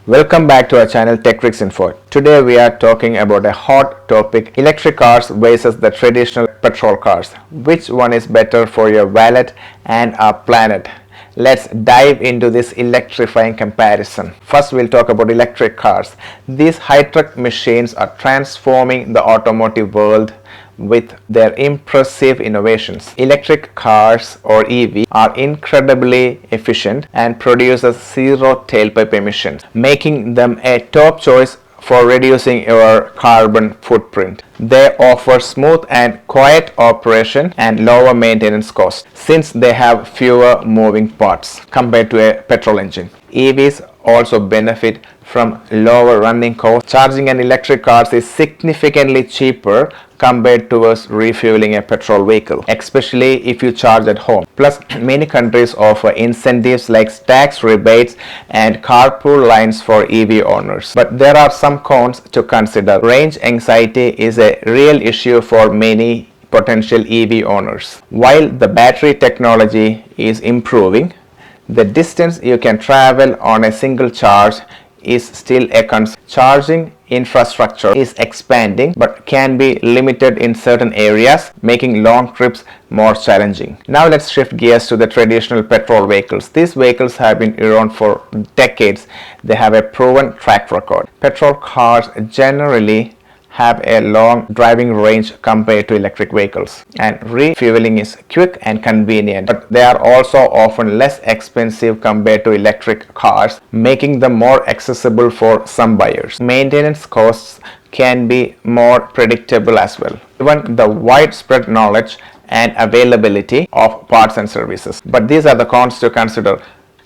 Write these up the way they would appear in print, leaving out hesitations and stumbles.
Welcome back to our channel Tech Tricks Info. Today we are talking about a hot topic, electric cars versus the traditional petrol cars. Which one is better for your wallet and our planet? Let's dive into this electrifying comparison. First, we'll talk about electric cars. These high-tech machines are transforming the automotive world with their impressive innovations. Electric cars or EV are incredibly efficient and produces zero tailpipe emissions, making them a top choice for reducing your carbon footprint. They offer smooth and quiet operation and lower maintenance costs since they have fewer moving parts compared to a petrol engine. EVs also benefit from lower running costs. Charging an electric car is significantly cheaper compared to refueling a petrol vehicle, especially if you charge at home. Plus, many countries offer incentives like tax rebates and carpool lines for EV owners. But there are some cons to consider. Range anxiety is a real issue for many potential EV owners. While the battery technology is improving, the distance you can travel on a single charge is still a concern. Charging infrastructure is expanding but can be limited in certain areas, making long trips more challenging. Now let's shift gears to the traditional petrol vehicles. These vehicles have been around for decades. They have a proven track record. Petrol cars generally have a long driving range compared to electric vehicles, and refueling is quick and convenient, but they are also often less expensive compared to electric cars, making them more accessible for some buyers. Maintenance costs can be more predictable as well, given the widespread knowledge and availability of parts and services. But these are the cons to consider.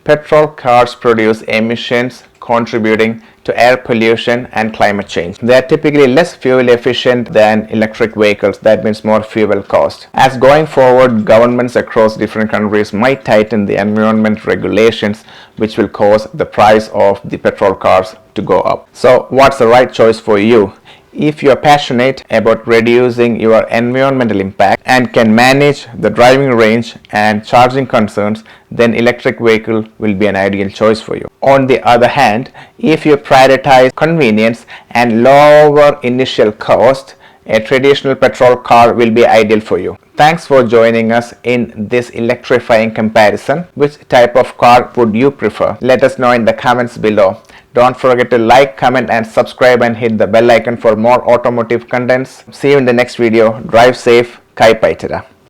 Petrol cars produce emissions contributing to air pollution and climate change. They are typically less fuel efficient than electric vehicles. That means more fuel cost. As going forward, governments across different countries might tighten the environment regulations, which will cause the price of the petrol cars to go up. So what's the right choice for you? If you are passionate about reducing your environmental impact and can manage the driving range and charging concerns, then electric vehicle will be an ideal choice for you. On the other hand, if you prioritize convenience and lower initial cost, a traditional petrol car will be ideal for you. Thanks for joining us in this electrifying comparison. Which type of car would you prefer? Let us know in the comments below. Don't forget to like, comment and subscribe and hit the bell icon for more automotive contents. See you in the next video. Drive safe. Kai Paitara.